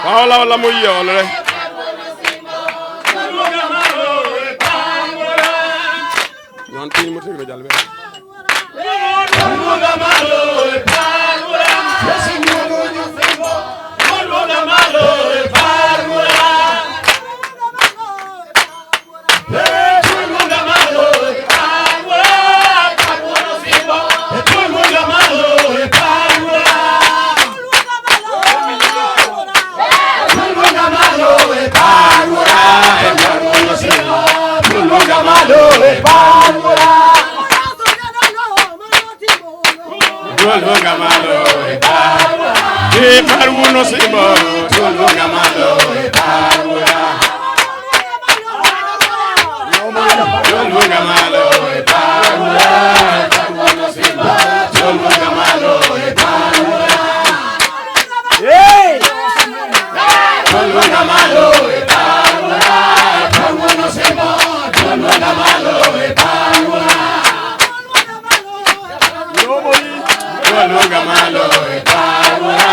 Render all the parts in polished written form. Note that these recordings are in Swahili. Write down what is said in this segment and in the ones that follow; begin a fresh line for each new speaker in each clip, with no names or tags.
Paola la muiole. Non ti mo tegno jalbe. Paruno simbo, solo gamalo, parura. Solo gamalo, parura. Paruno simbo, solo gamalo, parura. Solo gamalo, parura. Paruno simbo, solo gamalo, parura. Solo gamalo, parura.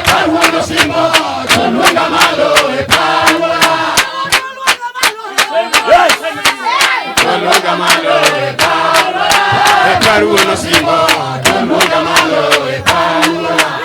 Paruno simbo, solo gamalo, parura. Solo gamalo, parura. Paruno simbo, solo gamalo, parura.